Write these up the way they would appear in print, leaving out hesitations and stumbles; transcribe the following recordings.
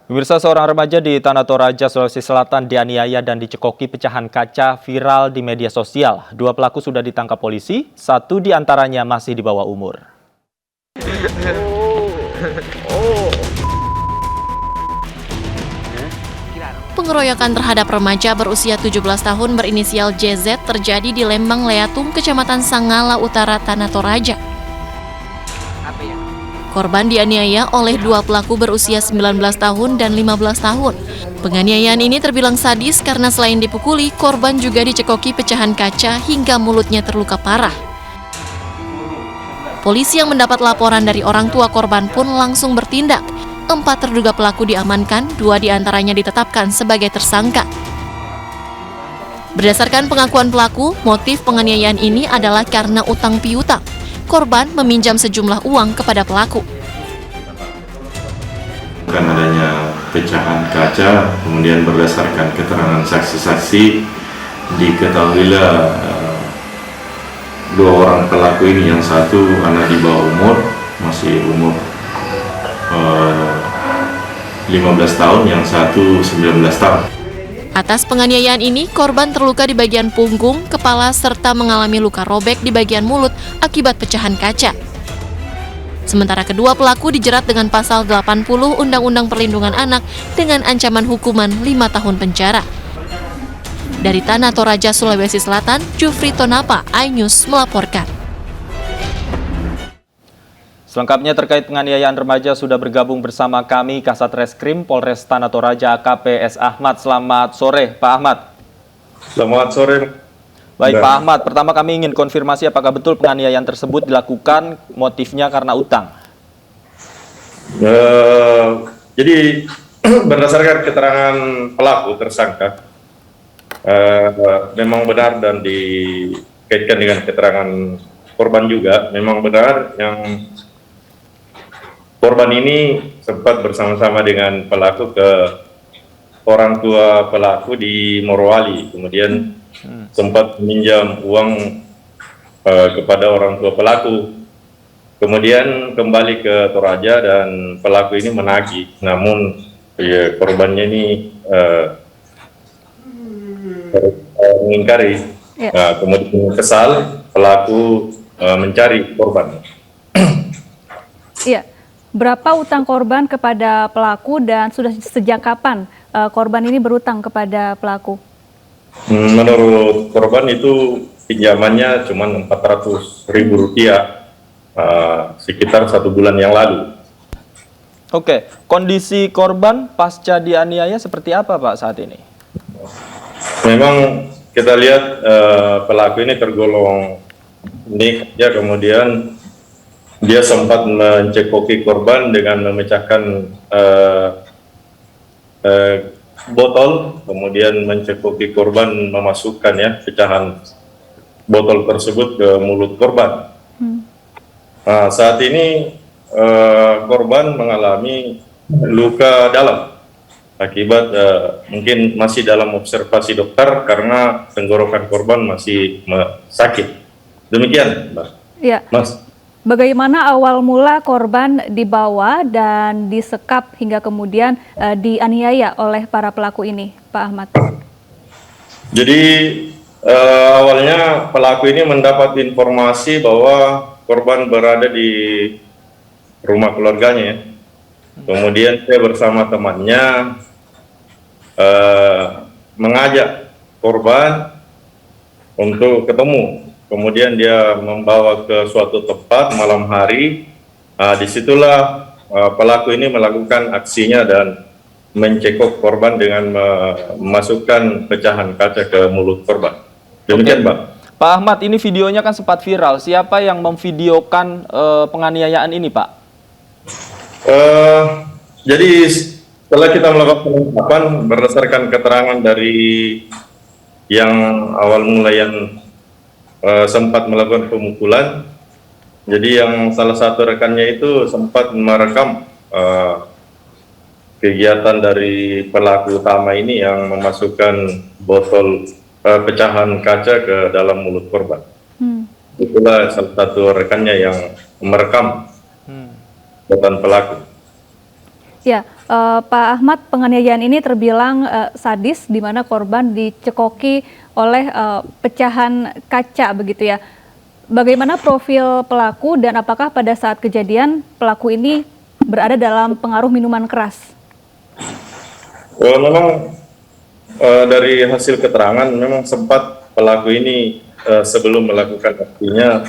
Pemirsa, seorang remaja di Tanah Toraja, Sulawesi Selatan dianiaya dan dicekoki pecahan kaca viral di media sosial. Dua pelaku sudah ditangkap polisi, satu di antaranya masih di bawah umur. Pengeroyokan terhadap remaja berusia 17 tahun berinisial JZ terjadi di Lembang Leatung, Kecamatan Sangala Utara, Tanah Toraja. Korban dianiaya oleh dua pelaku berusia 19 tahun dan 15 tahun. Penganiayaan ini terbilang sadis karena selain dipukuli, korban juga dicekoki pecahan kaca hingga mulutnya terluka parah. Polisi yang mendapat laporan dari orang tua korban pun langsung bertindak. 4 terduga pelaku diamankan, 2 diantaranya ditetapkan sebagai tersangka. Berdasarkan pengakuan pelaku, motif penganiayaan ini adalah karena utang piutang. Korban meminjam sejumlah uang kepada pelaku. Bukan adanya pecahan kaca, kemudian berdasarkan keterangan saksi-saksi diketahuilah dua orang pelaku ini, yang satu anak di bawah umur, masih umur 15 tahun, yang satu 19 tahun. Atas penganiayaan ini, korban terluka di bagian punggung, kepala, serta mengalami luka robek di bagian mulut akibat pecahan kaca. Sementara kedua pelaku dijerat dengan pasal 80 Undang-Undang Perlindungan Anak dengan ancaman hukuman 5 tahun penjara. Dari Tanah Toraja, Sulawesi Selatan, Jufri Tonapa, iNews melaporkan. Selengkapnya terkait penganiayaan remaja sudah bergabung bersama kami Kasat Reskrim Polres Tanah Toraja AKP S. Ahmad. Selamat sore, Pak Ahmad. Selamat sore. Baik, Pak Ahmad. Pertama kami ingin konfirmasi apakah betul penganiayaan tersebut dilakukan motifnya karena utang? Jadi berdasarkan keterangan pelaku tersangka, memang benar dan dikaitkan dengan keterangan korban juga, memang benar yang korban ini sempat bersama-sama dengan pelaku ke orang tua pelaku di Morowali, kemudian sempat meminjam uang kepada orang tua pelaku, kemudian kembali ke Toraja dan pelaku ini menagih, namun korbannya ini mengingkari. Kemudian kesal, pelaku mencari korban. Iya. Berapa utang korban kepada pelaku dan sudah sejak kapan korban ini berutang kepada pelaku? Menurut korban itu pinjamannya cuma Rp400.000, sekitar 1 bulan yang lalu. Oke, kondisi korban pasca dianiaya seperti apa, Pak, saat ini? Memang kita lihat pelaku ini tergolong unik, ya, kemudian dia sempat mencekoki korban dengan memecahkan botol, kemudian mencekoki korban, memasukkan pecahan botol tersebut ke mulut korban. Nah, saat ini korban mengalami luka dalam akibat mungkin masih dalam observasi dokter karena tenggorokan korban masih sakit. Demikian, Mbak. Iya. Mas. Bagaimana awal mula korban dibawa dan disekap hingga kemudian dianiaya oleh para pelaku ini, Pak Ahmad? Jadi awalnya pelaku ini mendapat informasi bahwa korban berada di rumah keluarganya. Kemudian saya bersama temannya mengajak korban untuk ketemu. Kemudian dia membawa ke suatu tempat malam hari. Disitulah pelaku ini melakukan aksinya dan mencekok korban dengan memasukkan pecahan kaca ke mulut korban. Demikian, Pak. Pak Ahmad, ini videonya kan sempat viral. Siapa yang memvideokan penganiayaan ini, Pak? Jadi setelah kita melakukan pengungkapan berdasarkan keterangan dari yang awal mula yang sempat melakukan pemukulan, jadi yang salah satu rekannya itu sempat merekam kegiatan dari pelaku utama ini yang memasukkan botol pecahan kaca ke dalam mulut korban. Itulah salah satu rekannya yang merekam perbuatan pelaku. Ya, Pak Ahmad, penganiayaan ini terbilang sadis, di mana korban dicekoki oleh pecahan kaca begitu ya. Bagaimana profil pelaku dan apakah pada saat kejadian pelaku ini berada dalam pengaruh minuman keras? Memang dari hasil keterangan memang sempat pelaku ini sebelum melakukan aksinya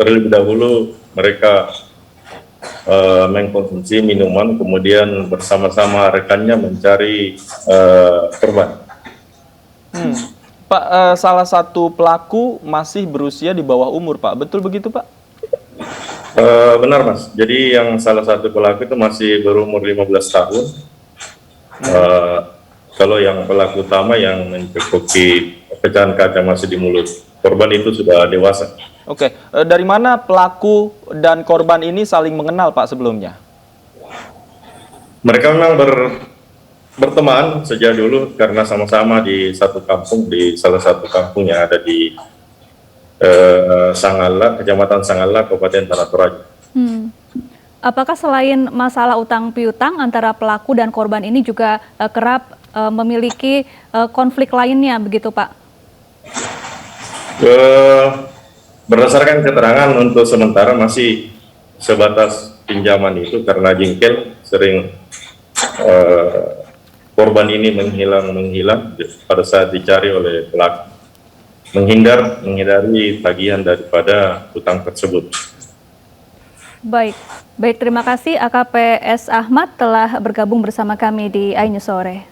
terlebih dahulu mereka mengkonsumsi minuman, kemudian bersama-sama rekannya mencari korban. Pak, salah satu pelaku masih berusia di bawah umur, Pak. Betul begitu, Pak? Benar, Mas. Jadi yang salah satu pelaku itu masih berumur 15 tahun. Kalau yang pelaku utama yang mencekoki pecahan kaca masih di mulut korban itu sudah dewasa. Oke, dari mana pelaku dan korban ini saling mengenal, Pak, sebelumnya? Mereka memang berteman sejak dulu karena sama-sama di satu kampung, di salah satu kampung yang ada di Sangala, Kecamatan Sangala, Kabupaten Tanah Toraja. Apakah selain masalah utang piutang antara pelaku dan korban ini juga kerap memiliki konflik lainnya begitu, Pak? Berdasarkan keterangan untuk sementara masih sebatas pinjaman itu karena jengkel sering korban ini menghilang pada saat dicari oleh pelaku, menghindari tagihan daripada utang tersebut. Baik, terima kasih AKP S. Ahmad telah bergabung bersama kami di iNews Sore.